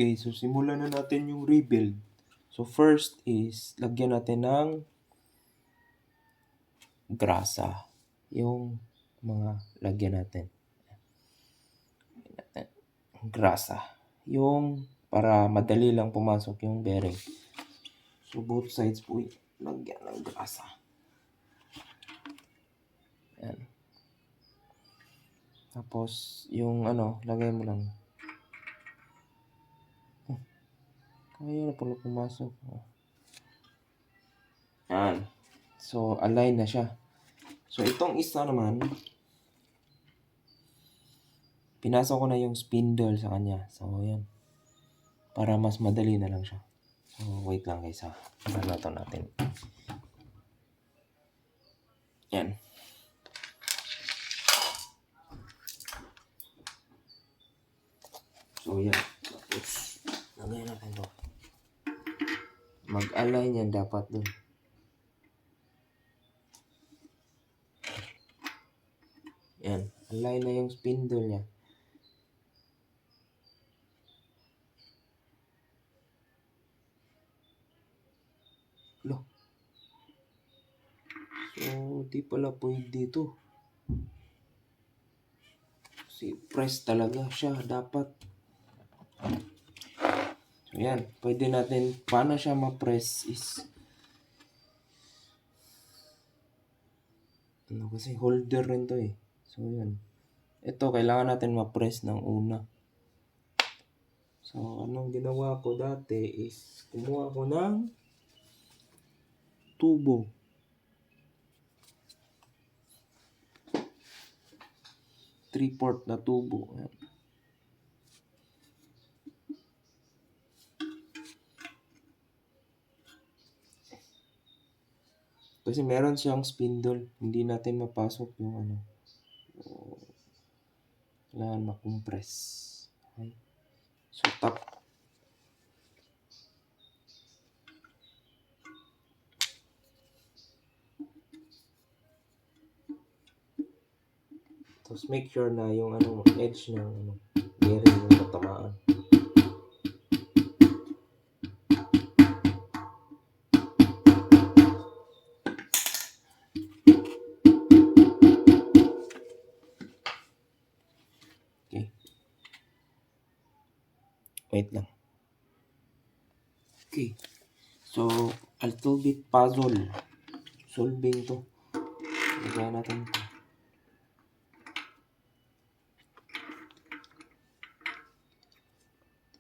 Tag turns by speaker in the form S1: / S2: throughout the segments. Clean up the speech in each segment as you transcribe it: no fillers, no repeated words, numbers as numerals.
S1: Okay, so simulan na natin yung rebuild. So first is lagyan natin ng grasa. Yung mga lagyan natin. Grasa. Yung para madali lang pumasok yung bearing. So both sides po lagyan ng grasa. Yan. Tapos yung lagay mo lang. Kaya na pala pumasok. Yan. So align na siya. So itong isa naman, pinasok ko na yung spindle sa kanya. So yan. Para mas madali na lang siya. So wait lang guys ha. Nalato natin. Yan. So yan. Tapos lagay natin to. Mag-align yan dapat dun. Yan. Align na yung spindle niya. Lo. So di pala pwede dito. Kasi press talaga siya dapat. So yan. Pwede natin paano siya ma-press is kasi holder rin to eh. So yan. Ito kailangan natin ma-press ng una. So anong ginawa ko dati is kumuha ko ng tubo. Three-fourth na tubo. Yan. Kasi meron siyang spindle, hindi natin mapasok yung kailangan makompress. Okay. So tap. Tapos make sure na yung edge ng bearing yung matamaan. Okay. Wait lang. Okay. So, a little bit puzzle. Solving to. Lagyan natin ito.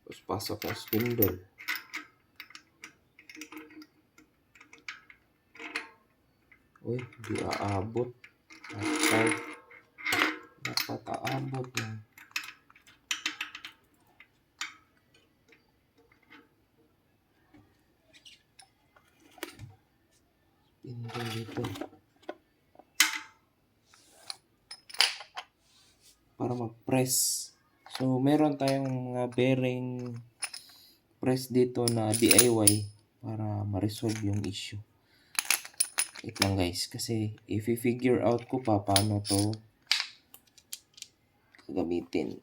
S1: Tapos pasok ang spindle. Uy, di aabot. Dapat aabot na. Spindle dito. Para mag-press. So, meron tayong mga bearing press dito na DIY para ma-resolve yung issue. Wait lang guys, kasi if i-figure out ko pa paano to gamitin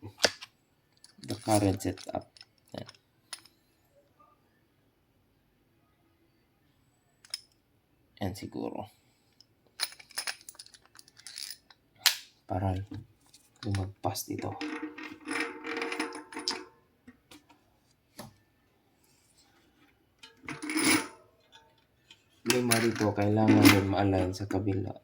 S1: the current setup. Yan. Yan siguro. Para lumagpas dito. Lima dito, kailangan din ma-align sa kabila.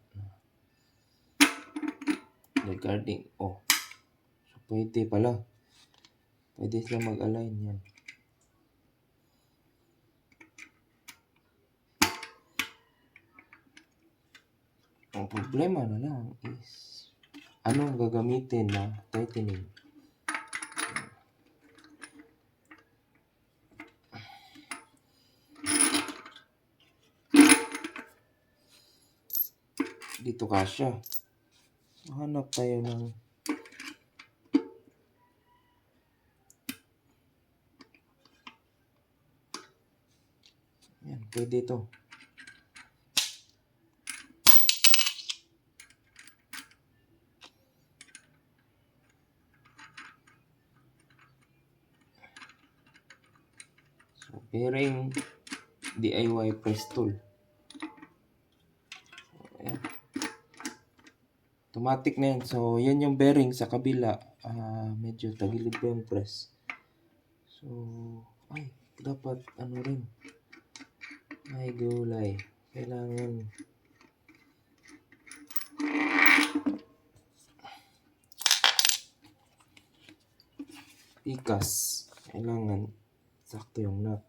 S1: Regarding, so pwede pala. Pwede sila mag-align yan. Ang problema na lang is, anong gagamitin na tightening? Dito kasya. Hanap tayo ng yan, pwede ito. Bearing DIY press tool. Ayan. Automatic na yan. So, yan yung bearing sa kabila. Medyo tagilid pa yung press. So, ay, dapat ano rin. Ay, gulay. Kailangan pikas. Kailangan sakto yung nut.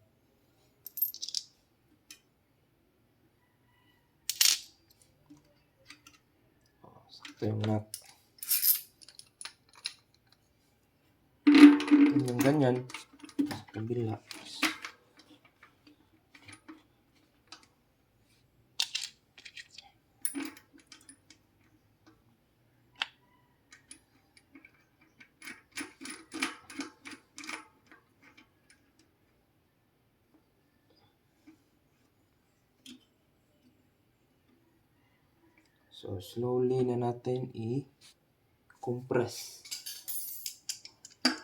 S1: Sakto yung nut. Yung ganyan. Sa kabila. So, slowly na natin i-compress.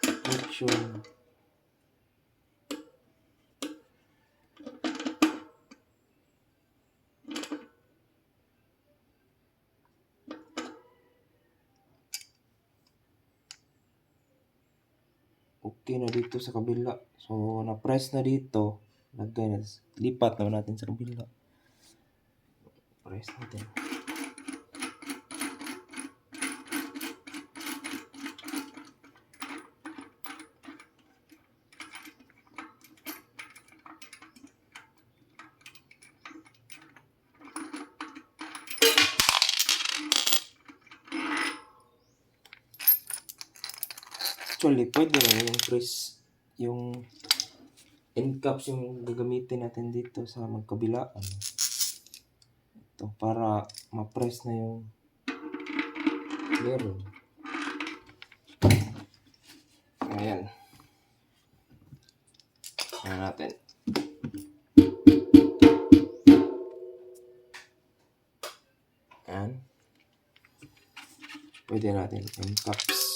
S1: Make sure okay na dito sa kabila. So, na-press na dito. Lagay na. Lipat naman natin sa kabila. Press natin. Actually, pwede na yung press, yung end caps yung gagamitin natin dito sa magkabilaan. Ito, para ma-press na yung bearing. Ayan. Ayan natin. Ayan. Pwede natin end caps.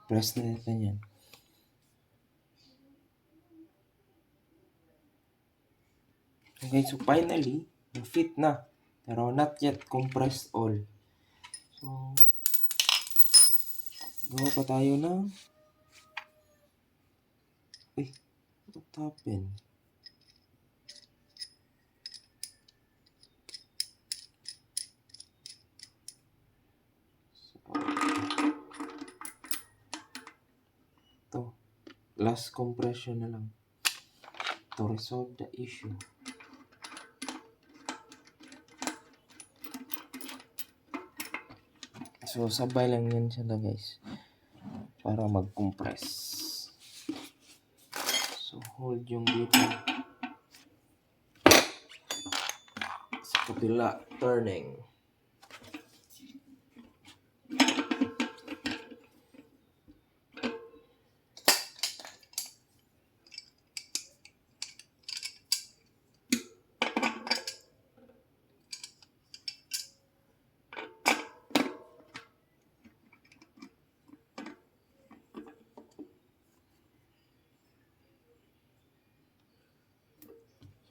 S1: Press na natin yan. Okay, so finally, na-fit na. Pero not yet compressed all. So, gawa pa tayo ng... Uy, what happened? Last compression na lang to resolve the issue. So sabay lang yan sila guys para mag-compress. So hold yung dito sa kabila, turning.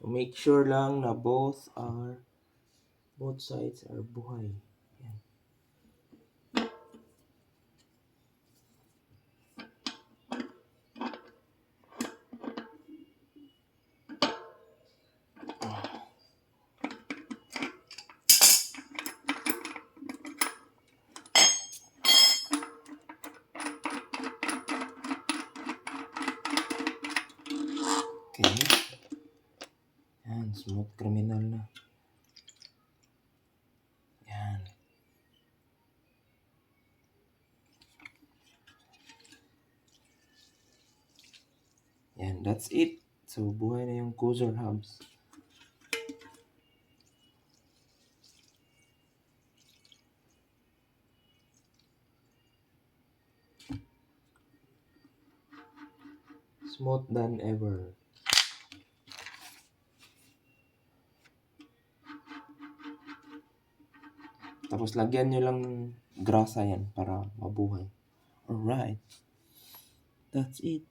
S1: So make sure lang na both sides are buhay. Yan. Okay. Yan, smooth criminal na. Yan. Yan, that's it. So, buhay na yung KOOZER hubs. Smooth than ever. Tapos lagyan nyo lang ng grasa yan para mabuhay. Alright. That's it.